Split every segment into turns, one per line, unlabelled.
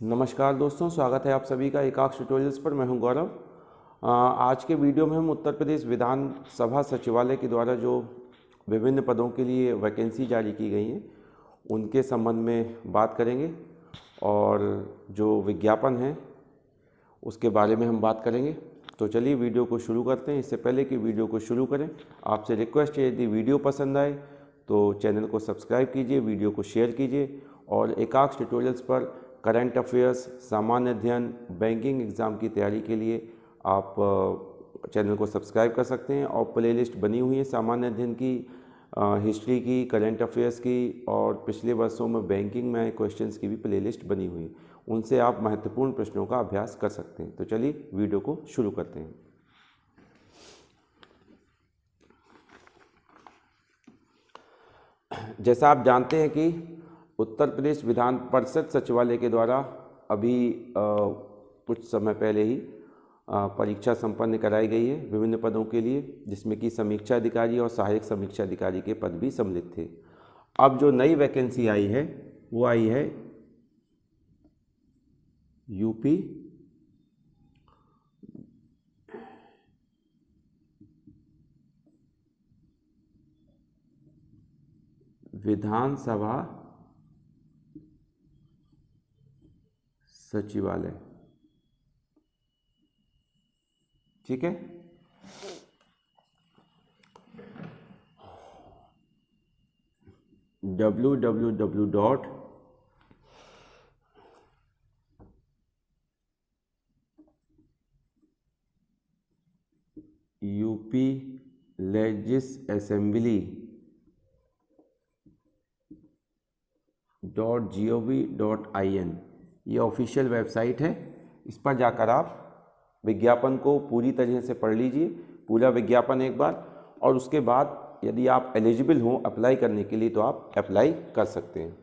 नमस्कार दोस्तों, स्वागत है आप सभी का एकाक्ष ट्यूटोरियल्स पर। मैं हूं गौरव। आज के वीडियो में हम उत्तर प्रदेश विधानसभा सचिवालय के द्वारा जो विभिन्न पदों के लिए वैकेंसी जारी की गई हैं उनके संबंध में बात करेंगे और जो विज्ञापन है उसके बारे में हम बात करेंगे। तो चलिए वीडियो को शुरू करते हैं। इससे पहले कि वीडियो को शुरू करें, आपसे रिक्वेस्ट है, यदि वीडियो पसंद आए तो चैनल को सब्सक्राइब कीजिए, वीडियो को शेयर कीजिए और एकाक्ष ट्यूटोरियल्स पर करंट अफेयर्स, सामान्य अध्ययन, बैंकिंग एग्ज़ाम की तैयारी के लिए आप चैनल को सब्सक्राइब कर सकते हैं। और प्लेलिस्ट बनी हुई है सामान्य अध्ययन की, हिस्ट्री की, करंट अफेयर्स की और पिछले वर्षों में बैंकिंग में क्वेश्चंस की भी प्लेलिस्ट बनी हुई है। उनसे आप महत्वपूर्ण प्रश्नों का अभ्यास कर सकते हैं। तो चलिए वीडियो को शुरू करते हैं। जैसा आप जानते हैं कि उत्तर प्रदेश विधान परिषद सचिवालय के द्वारा अभी कुछ समय पहले ही परीक्षा संपन्न कराई गई है विभिन्न पदों के लिए, जिसमें कि समीक्षा अधिकारी और सहायक समीक्षा अधिकारी के पद भी सम्मिलित थे। अब जो नई वैकेंसी आई है वो आई है यूपी विधानसभा सचिवालय। ठीक है, www.uplegisassembly.gov.in ये ऑफिशियल वेबसाइट है। इस पर जाकर आप विज्ञापन को पूरी तरह से पढ़ लीजिए, पूरा विज्ञापन एक बार, और उसके बाद यदि आप एलिजिबल हों अप्लाई करने के लिए तो आप अप्लाई कर सकते हैं।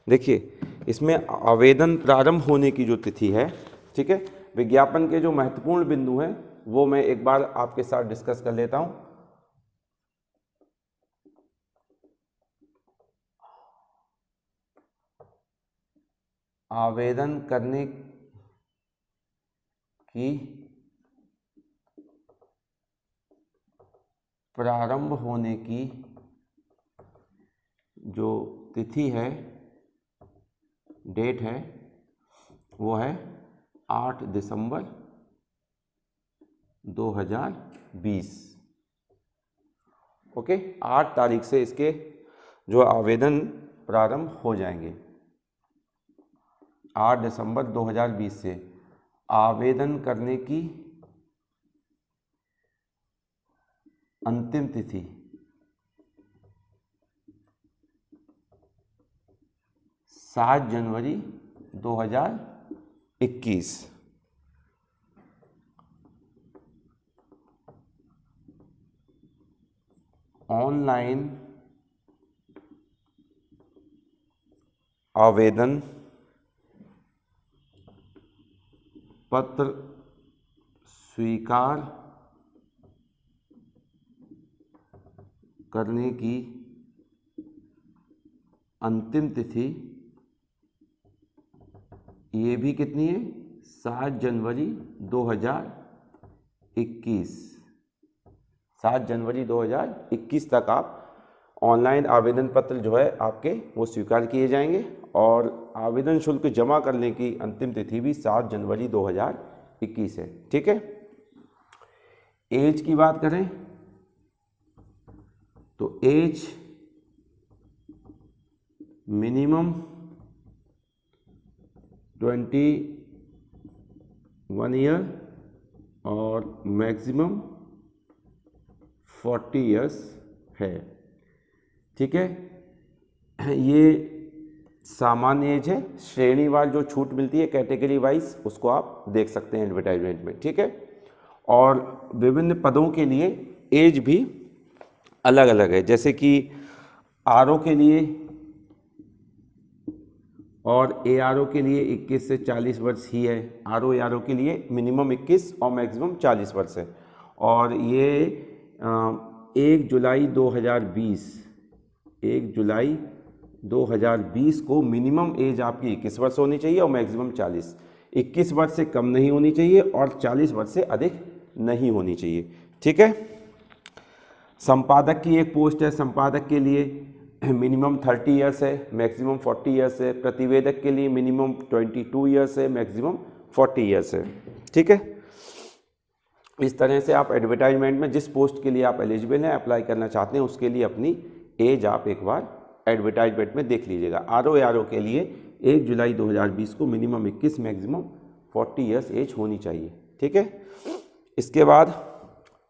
देखिए, इसमें आवेदन प्रारंभ होने की जो तिथि है, ठीक है, विज्ञापन के जो महत्वपूर्ण बिंदु हैं वो मैं एक बार आपके साथ डिस्कस कर लेता हूं। आवेदन करने की प्रारंभ होने की जो तिथि है, डेट है, वो है 8 दिसंबर 2020। ओके, 8 तारीख से इसके जो आवेदन प्रारंभ हो जाएंगे। 8 दिसंबर 2020 से आवेदन करने की अंतिम तिथि 7 जनवरी 2021। ऑनलाइन आवेदन पत्र स्वीकार करने की अंतिम तिथि ये भी कितनी है, 7 जनवरी 2021। 7 जनवरी 2021 तक आप ऑनलाइन आवेदन पत्र जो है आपके वो स्वीकार किए जाएंगे और आवेदन शुल्क जमा करने की अंतिम तिथि भी 7 जनवरी 2021 है। ठीक है, एज की बात करें तो एज मिनिमम 21 ईयर और मैक्सिमम 40 इयर्स है। ठीक है, ये सामान्य एज है। श्रेणीवार जो छूट मिलती है कैटेगरी वाइज उसको आप देख सकते हैं एडवर्टाइजमेंट में। ठीक है, और विभिन्न पदों के लिए एज भी अलग अलग है। जैसे कि आरओ के लिए और ARO के लिए 21 से 40 वर्ष ही है। RO के लिए मिनिमम 21 और मैक्सिमम 40 वर्ष है। और ये 1 जुलाई 2020 को मिनिमम एज आपकी 21 वर्ष होनी चाहिए और मैक्सिमम 40। 21 वर्ष से कम नहीं होनी चाहिए और 40 वर्ष से अधिक नहीं होनी चाहिए। ठीक है। संपादक की एक पोस्ट है, संपादक के लिए मिनिमम 30 ईयर्स है, मैक्सिमम 40 ईयर्स है। प्रतिवेदक के लिए मिनिमम 22 ईयर्स है, मैक्सिमम 40 ईयर्स है। ठीक है। इस तरह से आप एडवर्टाइजमेंट में जिस पोस्ट के लिए आप एलिजिबल हैं, अप्लाई करना चाहते हैं, उसके लिए अपनी एज आप एक बार एडवर्टाइजमेंट में देख लीजिएगा। RO के लिए 1 जुलाई 2020 को मिनिमम 21, मैक्सिमम 40 ईयर्स एज होनी चाहिए। ठीक है। इसके बाद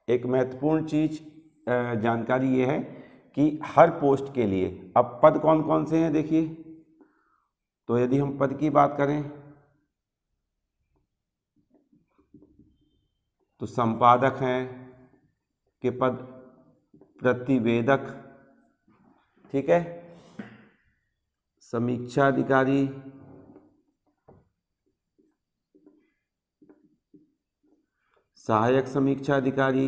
एक महत्वपूर्ण चीज़ जानकारी ये है कि हर पोस्ट के लिए अब पद कौन कौन से हैं देखिए। तो यदि हम पद की बात करें तो संपादक हैं के पद, प्रतिवेदक, ठीक है, समीक्षा अधिकारी, सहायक समीक्षा अधिकारी,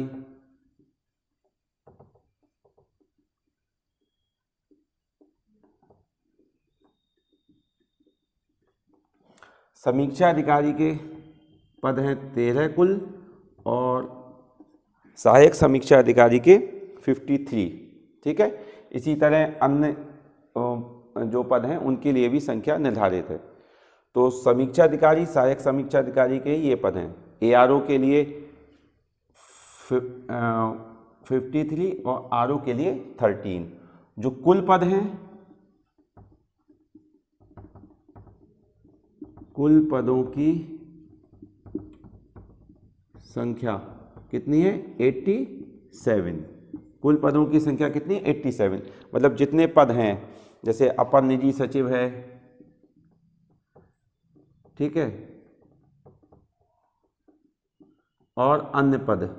समीक्षा अधिकारी के पद हैं 13 कुल और सहायक समीक्षा अधिकारी के 53। ठीक है। इसी तरह अन्य जो पद हैं उनके लिए भी संख्या निर्धारित है। तो समीक्षा अधिकारी, सहायक समीक्षा अधिकारी के ये पद हैं। ARO के लिए 53 और RO के लिए 13। जो कुल पद हैं, कुल पदों की संख्या कितनी है? 87। कुल पदों की संख्या कितनी? 87। मतलब जितने पद हैं, जैसे अपर निजी सचिव है, ठीक है, और अन्य पद,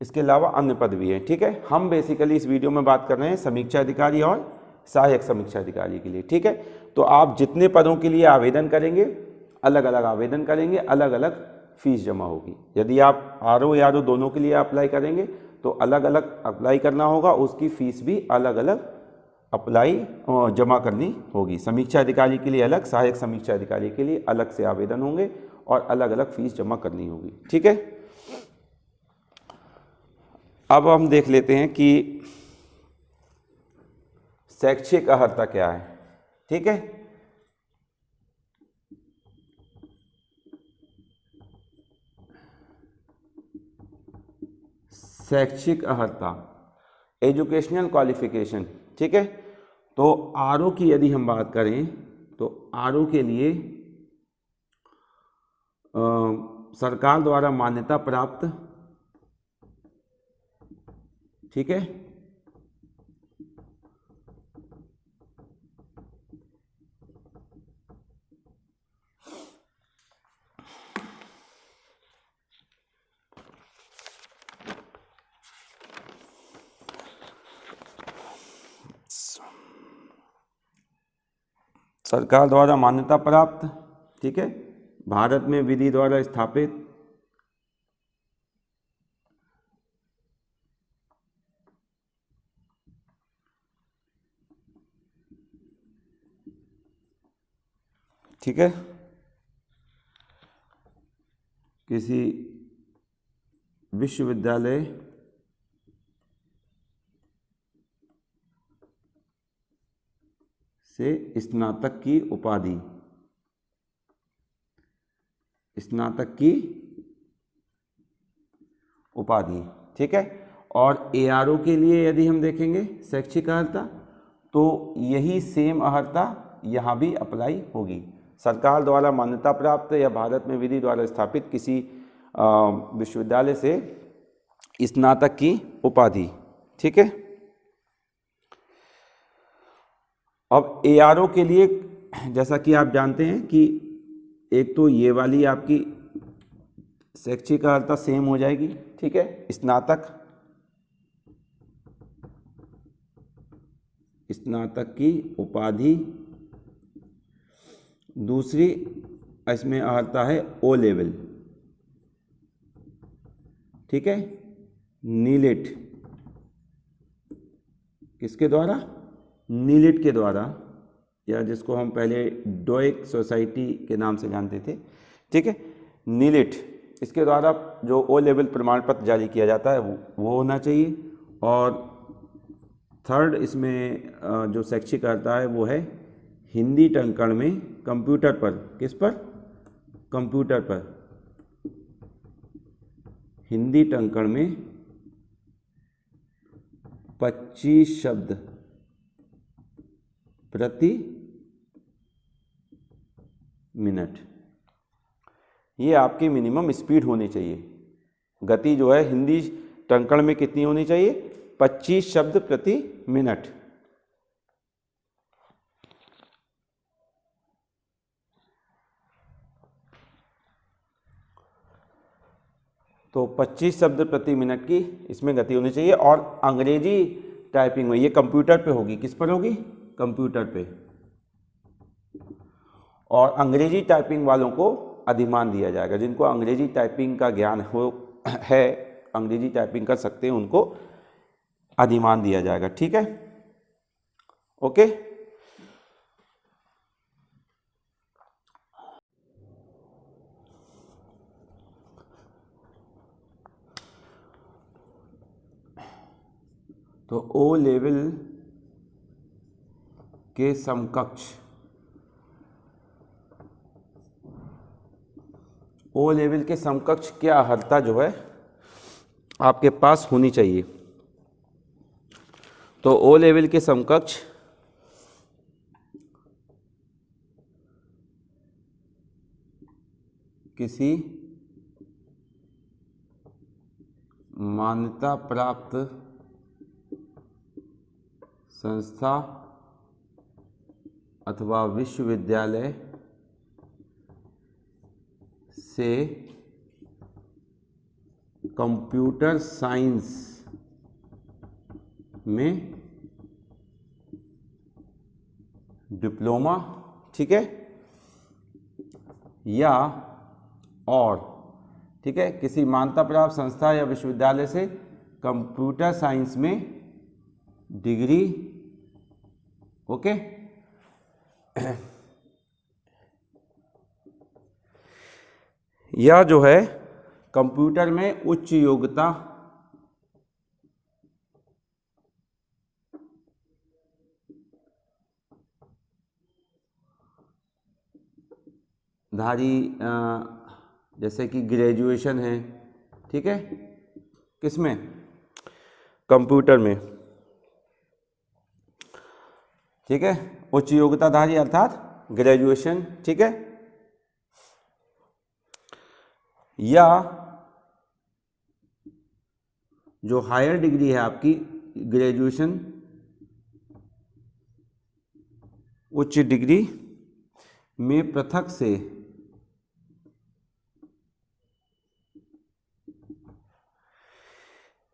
इसके अलावा अन्य पद भी हैं। ठीक है। हम बेसिकली इस वीडियो में बात कर रहे हैं समीक्षा अधिकारी और सहायक समीक्षा अधिकारी के लिए। ठीक है। तो आप जितने पदों के लिए आवेदन करेंगे, अलग अलग आवेदन करेंगे, अलग अलग फीस जमा होगी। यदि आप RO दोनों के लिए अप्लाई करेंगे तो अलग अलग अप्लाई करना होगा, उसकी फीस भी अलग अलग अप्लाई जमा करनी होगी। समीक्षा अधिकारी के लिए अलग, सहायक समीक्षा अधिकारी के लिए अलग से आवेदन होंगे और अलग अलग फीस जमा करनी होगी। ठीक है। अब हम देख लेते हैं कि शैक्षिक अर्हता क्या है। ठीक है। शैक्षिक अर्हता, एजुकेशनल क्वालिफिकेशन। ठीक है। तो RO की यदि हम बात करें तो RO के लिए सरकार द्वारा मान्यता प्राप्त, ठीक है, सरकार द्वारा मान्यता प्राप्त, ठीक है, भारत में विधि द्वारा स्थापित, ठीक है, किसी विश्वविद्यालय से स्नातक की उपाधि, स्नातक की उपाधि, ठीक है। और ARO के लिए यदि हम देखेंगे शैक्षिक अर्हता, तो यही सेम अर्हता यहाँ भी अप्लाई होगी। सरकार द्वारा मान्यता प्राप्त या भारत में विधि द्वारा स्थापित किसी विश्वविद्यालय से स्नातक की उपाधि, ठीक है। अब ARO के लिए जैसा कि आप जानते हैं कि एक तो ये वाली आपकी शैक्षिक अर्हता सेम हो जाएगी, ठीक है, स्नातक स्नातक की उपाधि। दूसरी इसमें आता है ओ लेवल, ठीक है, नीलेट, किसके द्वारा? नीलेट के द्वारा, या जिसको हम पहले डोइक सोसाइटी के नाम से जानते थे, ठीक है, नीलेट, इसके द्वारा जो ओ लेवल प्रमाण पत्र जारी किया जाता है वो होना चाहिए। और थर्ड इसमें जो शैक्षिक आता है वो है हिंदी टंकण में कंप्यूटर पर, किस पर? कंप्यूटर पर, हिंदी टंकण में 25 शब्द प्रति मिनट, ये आपकी मिनिमम स्पीड होनी चाहिए। गति जो है हिंदी टंकण में कितनी होनी चाहिए? 25 शब्द प्रति मिनट। तो 25 शब्द प्रति मिनट की इसमें गति होनी चाहिए। और अंग्रेजी टाइपिंग में ये कंप्यूटर पे होगी, किस पर होगी? कंप्यूटर पे। और अंग्रेजी टाइपिंग वालों को अधिमान दिया जाएगा, जिनको अंग्रेजी टाइपिंग का ज्ञान है, अंग्रेजी टाइपिंग कर सकते हैं, उनको अधिमान दिया जाएगा, ठीक है, ओके। तो ओ लेवल के समकक्ष, ओ लेवल के समकक्ष क्या अर्हता जो है आपके पास होनी चाहिए? तो ओ लेवल के समकक्ष किसी मान्यता प्राप्त संस्था अथवा विश्वविद्यालय से कंप्यूटर साइंस में डिप्लोमा, ठीक है, या और, ठीक है, किसी मान्यता प्राप्त संस्था या विश्वविद्यालय से कंप्यूटर साइंस में डिग्री, ओके। या जो है कंप्यूटर में उच्च योग्यता धारी, जैसे कि ग्रेजुएशन है, ठीक है, किसमें? कंप्यूटर में, ठीक है, उच्च योग्यताधारी अर्थात ग्रेजुएशन, ठीक है, या जो हायर डिग्री है आपकी ग्रेजुएशन, उच्च डिग्री में पृथक से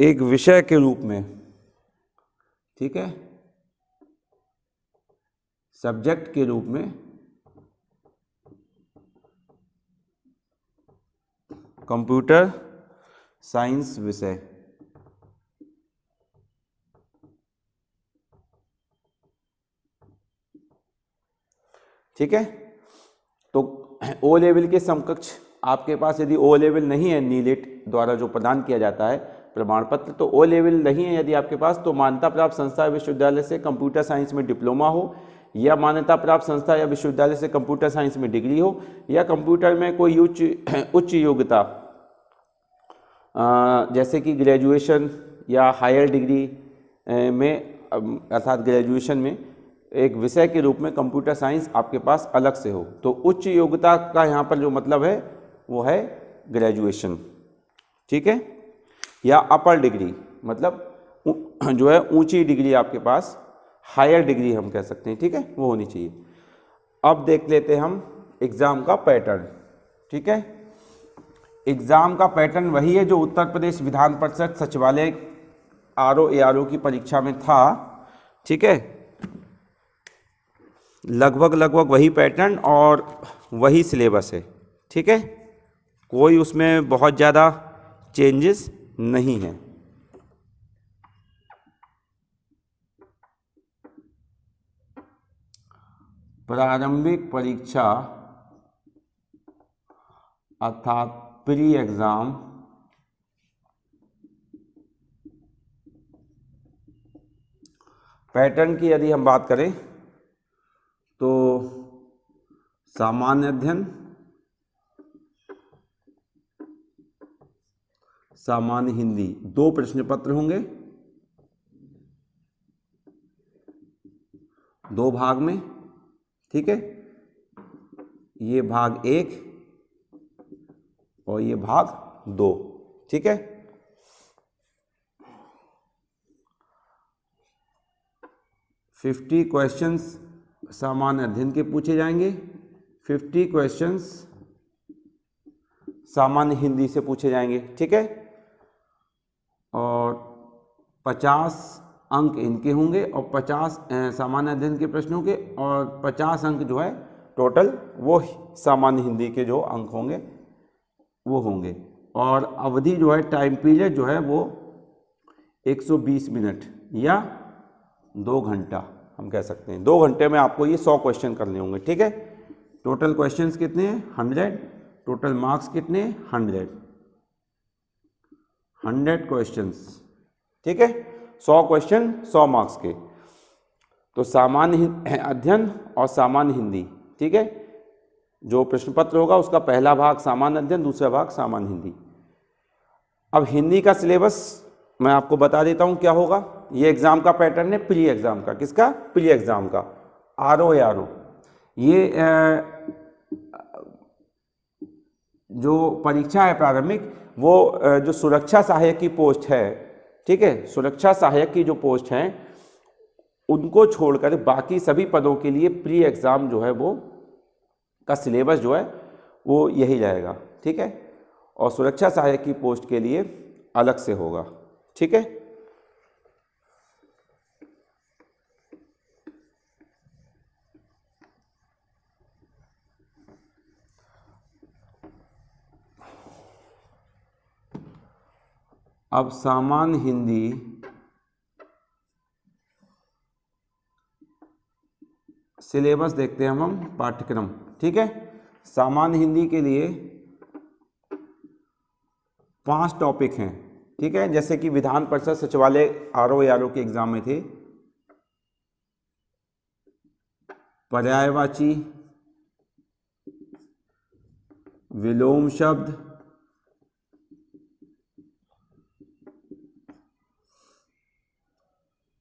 एक विषय के रूप में, ठीक है, सब्जेक्ट के रूप में कंप्यूटर साइंस विषय, ठीक है। तो ओ लेवल के समकक्ष आपके पास यदि ओ लेवल नहीं है, नीलेट द्वारा जो प्रदान किया जाता है प्रमाण पत्र, तो ओ लेवल नहीं है यदि आपके पास, तो मान्यता प्राप्त संस्था या विश्वविद्यालय से कंप्यूटर साइंस में डिप्लोमा हो, या मान्यता प्राप्त संस्था या विश्वविद्यालय से कंप्यूटर साइंस में डिग्री हो, या कंप्यूटर में कोई उच्च योग्यता जैसे कि ग्रेजुएशन या हायर डिग्री में, अर्थात ग्रेजुएशन में एक विषय के रूप में कंप्यूटर साइंस आपके पास अलग से हो। तो उच्च योग्यता का यहाँ पर जो मतलब है वो है ग्रेजुएशन, ठीक है, या अपर डिग्री, मतलब जो है ऊंची डिग्री आपके पास, हायर डिग्री हम कह सकते हैं, ठीक है, वो होनी चाहिए। अब देख लेते हैं हम एग्ज़ाम का पैटर्न, ठीक है। एग्ज़ाम का पैटर्न वही है जो उत्तर प्रदेश विधान परिषद सचिवालय आरओ एआरओ की परीक्षा में था, ठीक है। लगभग वही पैटर्न और वही सिलेबस है, ठीक है, कोई उसमें बहुत ज़्यादा चेंजेस नहीं है। प्रारंभिक परीक्षा अर्थात प्री एग्जाम पैटर्न की यदि हम बात करें तो सामान्य अध्ययन, सामान्य हिंदी, 2 प्रश्न पत्र होंगे 2 भाग में, ठीक है, ये भाग 1 और ये भाग 2, ठीक है। फिफ्टी क्वेश्चंस सामान्य अध्ययन के पूछे जाएंगे, 50 क्वेश्चंस सामान्य हिंदी से पूछे जाएंगे, ठीक है, और 50 अंक इनके होंगे और 50 सामान्य अध्ययन के प्रश्नों के, और 50 अंक जो है टोटल वो सामान्य हिंदी के जो अंक होंगे वो होंगे। और अवधि जो है, टाइम पीरियड जो है वो 120 मिनट या 2 घंटा हम कह सकते हैं। 2 घंटे में आपको ये 100 क्वेश्चन करने होंगे, ठीक है। टोटल क्वेश्चंस कितने हैं? 100। टोटल मार्क्स कितने? 100 क्वेश्चंस, ठीक है, 100 क्वेश्चन 100 मार्क्स के। तो सामान्य अध्ययन और सामान्य हिंदी, ठीक है, जो प्रश्न पत्र होगा उसका पहला भाग सामान्य अध्ययन, दूसरा भाग सामान्य हिंदी। अब हिंदी का सिलेबस मैं आपको बता देता हूं क्या होगा। ये एग्जाम का पैटर्न है, प्री एग्जाम का। किसका? प्री एग्जाम का, आरओ या आरओ। ये जो परीक्षा है प्रारंभिक, वो जो सुरक्षा सहायक की पोस्ट है, ठीक है, सुरक्षा सहायक की जो पोस्ट है उनको छोड़कर बाकी सभी पदों के लिए प्री एग्जाम जो है वो का सिलेबस जो है वो यही रहेगा, ठीक है, और सुरक्षा सहायक की पोस्ट के लिए अलग से होगा, ठीक है। अब सामान्य हिंदी सिलेबस देखते हैं हम पाठ्यक्रम, ठीक है। सामान्य हिंदी के लिए 5 टॉपिक हैं, ठीक है, जैसे कि विधान परिषद सचिवालय आरओ यारो के एग्जाम में थे। पर्यायवाची, विलोम शब्द,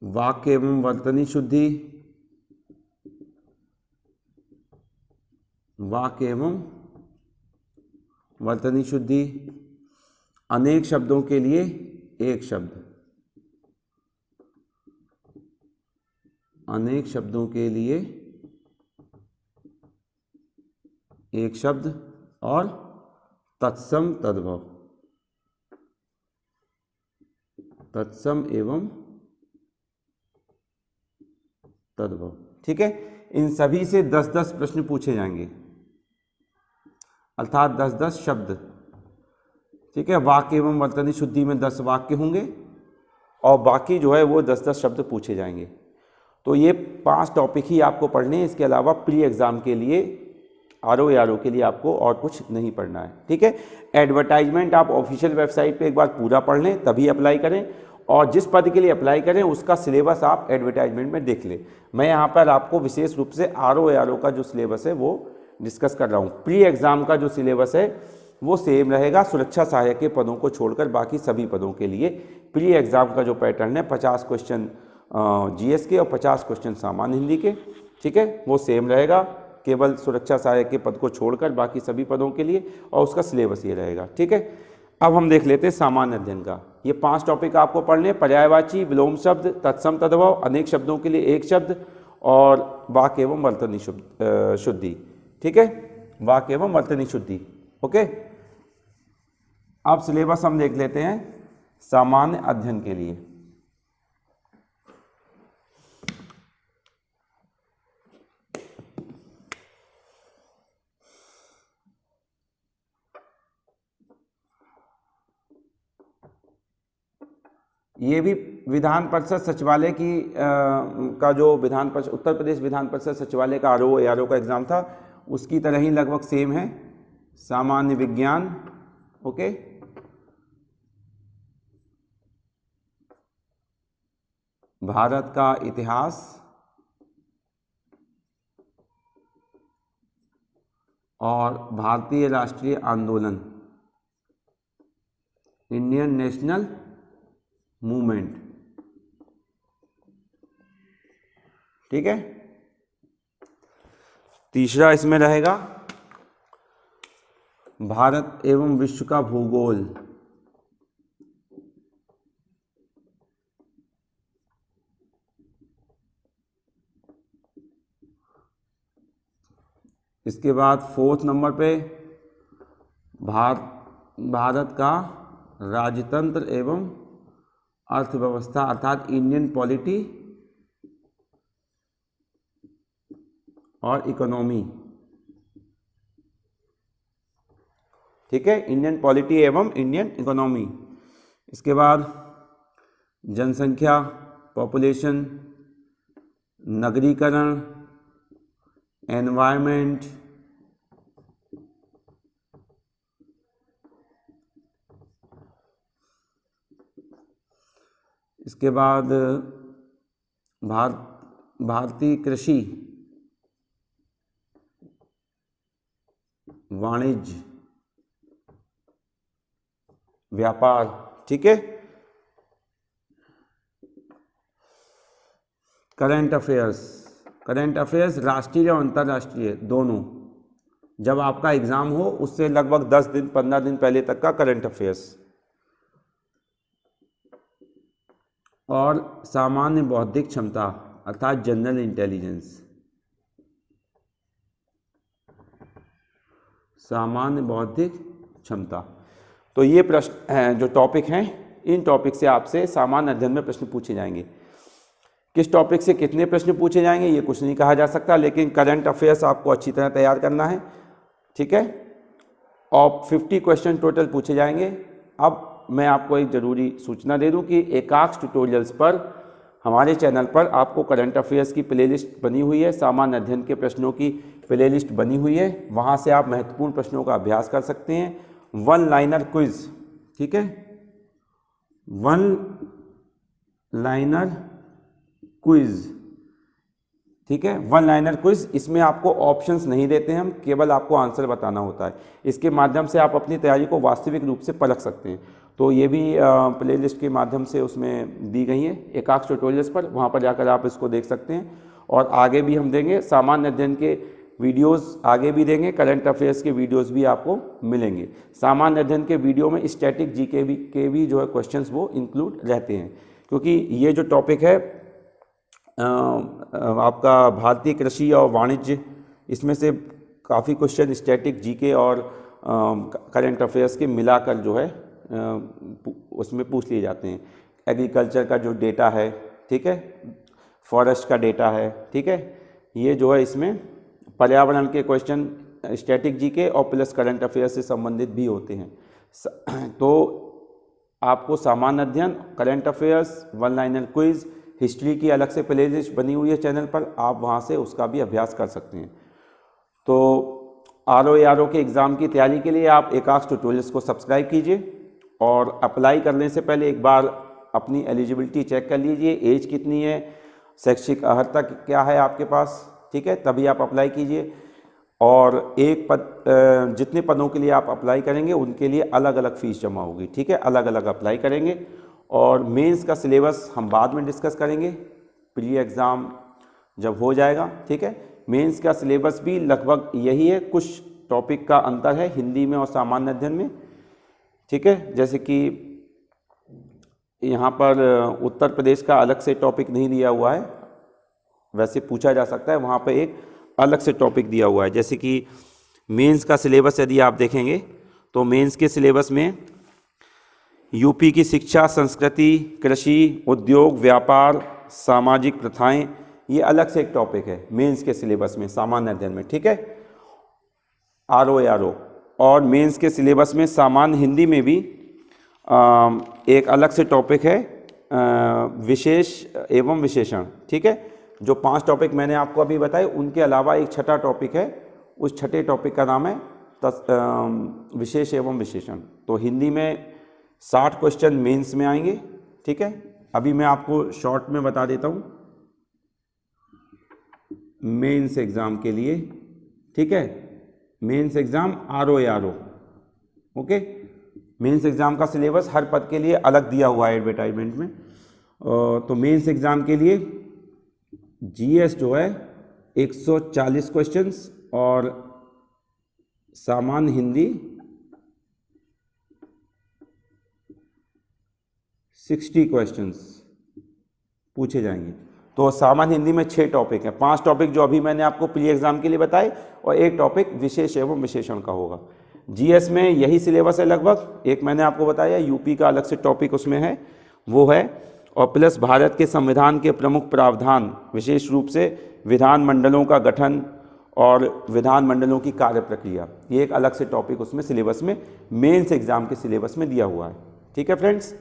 वाक्य एवं वर्तनी शुद्धि, वाक्य एवं वर्तनी शुद्धि, अनेक शब्दों के लिए एक शब्द, अनेक शब्दों के लिए एक शब्द, और तत्सम तद्भव, तत्सम एवं तद्भव, ठीक है। इन सभी से 10-10 प्रश्न पूछे जाएंगे, अर्थात 10-10 शब्द, ठीक है। वाक्य एवं वर्तनी शुद्धि में 10 वाक्य होंगे और बाकी जो है वो 10-10 शब्द पूछे जाएंगे। तो ये 5 टॉपिक ही आपको पढ़ने हैं। इसके अलावा प्री एग्जाम के लिए आरओ यारो के लिए आपको और कुछ नहीं पढ़ना है, ठीक है। एडवर्टाइजमेंट आप ऑफिशियल वेबसाइट पे एक बार पूरा पढ़ लें, तभी अप्लाई करें, और जिस पद के लिए अप्लाई करें उसका सिलेबस आप एडवर्टाइजमेंट में देख लें। मैं यहाँ पर आपको विशेष रूप से आरओ यारो का जो सिलेबस है वो डिस्कस कर रहा हूँ। प्री एग्जाम का जो सिलेबस है वो सेम रहेगा, सुरक्षा सहायक के पदों को छोड़कर बाकी सभी पदों के लिए प्री एग्जाम का जो पैटर्न है 50 क्वेश्चन जीएस के और 50 क्वेश्चन सामान्य हिंदी के, ठीक है, वो सेम रहेगा, केवल सुरक्षा सहायक के पद को छोड़कर बाकी सभी पदों के लिए, और उसका सिलेबस ये रहेगा, ठीक है। अब हम देख लेते हैं सामान्य अध्ययन का। ये 5 टॉपिक आपको पढ़ने, पर्यायवाची, विलोम शब्द, तत्सम तद्भव, अनेक शब्दों के लिए एक शब्द, और वाक्य एवं वर्तनी शुद्धि, ठीक है, वाक्य एवं वर्तनी शुद्धि, ओके। अब सिलेबस हम देख लेते हैं सामान्य अध्ययन के लिए। ये भी विधान परिषद सचिवालय की का जो विधान परिषद उत्तर प्रदेश विधान परिषद सचिवालय का आरओ एआरओ का एग्ज़ाम था उसकी तरह ही लगभग सेम है। सामान्य विज्ञान, ओके। भारत का इतिहास और भारतीय राष्ट्रीय आंदोलन, इंडियन नेशनल मूवमेंट, ठीक है। तीसरा इसमें रहेगा भारत एवं विश्व का भूगोल, इसके बाद 4th नंबर पे भारत का राजतंत्र एवं अर्थव्यवस्था अर्थात इंडियन पॉलिटी और इकोनॉमी, ठीक है, इंडियन पॉलिटी एवं इंडियन इकोनॉमी। इसके बाद जनसंख्या, पॉपुलेशन, नगरीकरण, एनवायरनमेंट, इसके बाद भारतीय कृषि, वाणिज्य, व्यापार, ठीक है। करंट अफेयर्स राष्ट्रीय और अंतर्राष्ट्रीय दोनों, जब आपका एग्जाम हो उससे लगभग 10 दिन 15 दिन पहले तक का करंट अफेयर्स। और सामान्य बौद्धिक क्षमता अर्थात जनरल इंटेलिजेंस, सामान्य बौद्धिक क्षमता। तो ये प्रश्न हैं जो टॉपिक हैं, इन टॉपिक से आपसे सामान्य अध्ययन में प्रश्न पूछे जाएंगे। किस टॉपिक से कितने प्रश्न पूछे जाएंगे ये कुछ नहीं कहा जा सकता, लेकिन करंट अफेयर्स आपको अच्छी तरह तैयार करना है, ठीक है। और 50 क्वेश्चन टोटल पूछे जाएंगे। अब मैं आपको एक ज़रूरी सूचना दे दूं कि एकाक्ष ट्यूटोरियल्स पर हमारे चैनल पर आपको करंट अफेयर्स की प्लेलिस्ट बनी हुई है, सामान्य अध्ययन के प्रश्नों की प्लेलिस्ट बनी हुई है, वहाँ से आप महत्वपूर्ण प्रश्नों का अभ्यास कर सकते हैं। 1 लाइनर क्विज, ठीक है, 1 लाइनर क्विज, ठीक है, 1 लाइनर क्विज। इसमें आपको ऑप्शंस नहीं देते हैं हम, केवल आपको आंसर बताना होता है। इसके माध्यम से आप अपनी तैयारी को वास्तविक रूप से परख सकते हैं। तो ये भी प्लेलिस्ट के माध्यम से उसमें दी गई है एकाक्ष ट्यूटोरियल्स पर, वहाँ पर जाकर आप इसको देख सकते हैं। और आगे भी हम देंगे सामान्य अध्ययन के वीडियोस, आगे भी देंगे, करंट अफेयर्स के वीडियोस भी आपको मिलेंगे। सामान्य अध्ययन के वीडियो में स्टैटिक जीके के भी जो है क्वेश्चंस वो इंक्लूड रहते हैं, क्योंकि ये जो टॉपिक है आपका भारतीय कृषि और वाणिज्य, इसमें से काफ़ी क्वेश्चन स्टैटिक जीके और करंट अफेयर्स के मिलाकर जो है उसमें पूछ लिए जाते हैं। एग्रीकल्चर का जो डेटा है, ठीक है, फॉरेस्ट का डेटा है, ठीक है, ये जो है इसमें पर्यावरण के क्वेश्चन स्टैटिक जीके और प्लस करंट अफेयर्स से संबंधित भी होते हैं। तो आपको सामान्य अध्ययन, current affairs, 1 liner quiz, history की अलग से प्लेलिस्ट बनी हुई है चैनल पर, आप वहाँ से उसका भी अभ्यास कर सकते हैं। तो आरओ के एग्ज़ाम की तैयारी के लिए आप एकाक्ष ट्यूटोरियल्स को सब्सक्राइब कीजिए और अप्लाई करने से पहले एक बार अपनी एलिजिबिलिटी चेक कर लीजिए, एज कितनी है, शैक्षिक अर्हता क्या है आपके पास, ठीक है, तभी आप अप्लाई कीजिए। और एक पद जितने पदों के लिए आप अप्लाई करेंगे उनके लिए अलग अलग फ़ीस जमा होगी, ठीक है, अलग अलग अप्लाई करेंगे। और मेंस का सिलेबस हम बाद में डिस्कस करेंगे, प्री एग्ज़ाम जब हो जाएगा, ठीक है। मेंस का सिलेबस भी लगभग यही है, कुछ टॉपिक का अंतर है हिंदी में और सामान्य अध्ययन में, ठीक है। जैसे कि यहाँ पर उत्तर प्रदेश का अलग से टॉपिक नहीं दिया हुआ है, वैसे पूछा जा सकता है, वहाँ पर एक अलग से टॉपिक दिया हुआ है। जैसे कि मेंस का सिलेबस यदि आप देखेंगे तो मेंस के सिलेबस में यूपी की शिक्षा, संस्कृति, कृषि, उद्योग, व्यापार, सामाजिक प्रथाएं, ये अलग से एक टॉपिक है मेंस के सिलेबस में, सामान्य अध्ययन में, ठीक है, आरओ। और मेंस के सिलेबस में सामान्य हिंदी में भी एक अलग से टॉपिक है विशेष एवं विशेषण, ठीक है। जो 5 टॉपिक मैंने आपको अभी बताए उनके अलावा एक छठा टॉपिक है, उस छठे टॉपिक का नाम है विशेष एवं विशेषण। तो हिंदी में 60 क्वेश्चन मेंस में आएंगे, ठीक है। अभी मैं आपको शॉर्ट में बता देता हूँ मेंस एग्जाम के लिए, ठीक है। Mains exam RO, okay. Mains exam का सिलेबस हर पद के लिए अलग दिया हुआ है एडवर्टाइजमेंट में। तो मेंस एग्जाम के लिए जीएस जो है 140 क्वेश्चंस और सामान्य हिंदी 60 क्वेश्चंस पूछे जाएंगे। तो सामान्य हिंदी में 6 टॉपिक हैं, 5 टॉपिक जो अभी मैंने आपको प्री एग्जाम के लिए बताए और एक टॉपिक विशेष एवं विशेषण का होगा। जीएस में यही सिलेबस है लगभग, एक मैंने आपको बताया यूपी का अलग से टॉपिक उसमें है, वो है, और प्लस भारत के संविधान के प्रमुख प्रावधान, विशेष रूप से विधानमंडलों का गठन और विधानमंडलों की कार्य प्रक्रिया, ये एक अलग से टॉपिक उसमें सिलेबस में मेंस एग्जाम के सिलेबस में दिया हुआ है, ठीक है फ्रेंड्स।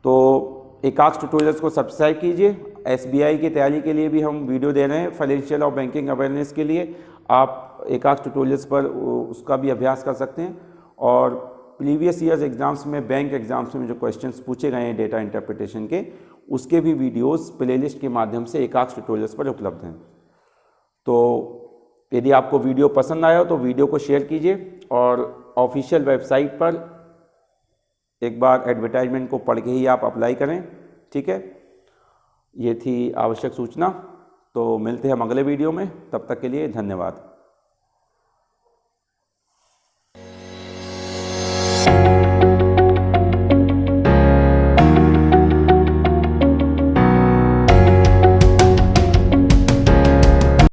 तो एकाक्ष ट्यूटोरियल्स को सब्सक्राइब कीजिए। एसबीआई की तैयारी के लिए भी हम वीडियो दे रहे हैं, फाइनेंशियल और बैंकिंग अवेयरनेस के लिए आप एकाक्ष ट्यूटोरियल्स पर उसका भी अभ्यास कर सकते हैं। और प्रीवियस ईयर्स एग्जाम्स में, बैंक एग्जाम्स में जो क्वेश्चंस पूछे गए हैं डेटा इंटरप्रिटेशन के, उसके भी वीडियोस प्लेलिस्ट के माध्यम से एकाक्ष ट्यूटोरियल्स पर उपलब्ध हैं। तो यदि आपको वीडियो पसंद आया हो तो वीडियो को शेयर कीजिए और ऑफिशियल वेबसाइट पर एक बार एडवर्टाइजमेंट को पढ़ के ही आप अप्लाई करें, ठीक है। ये थी आवश्यक सूचना। तो मिलते हैं हम अगले वीडियो में, तब तक के लिए धन्यवाद।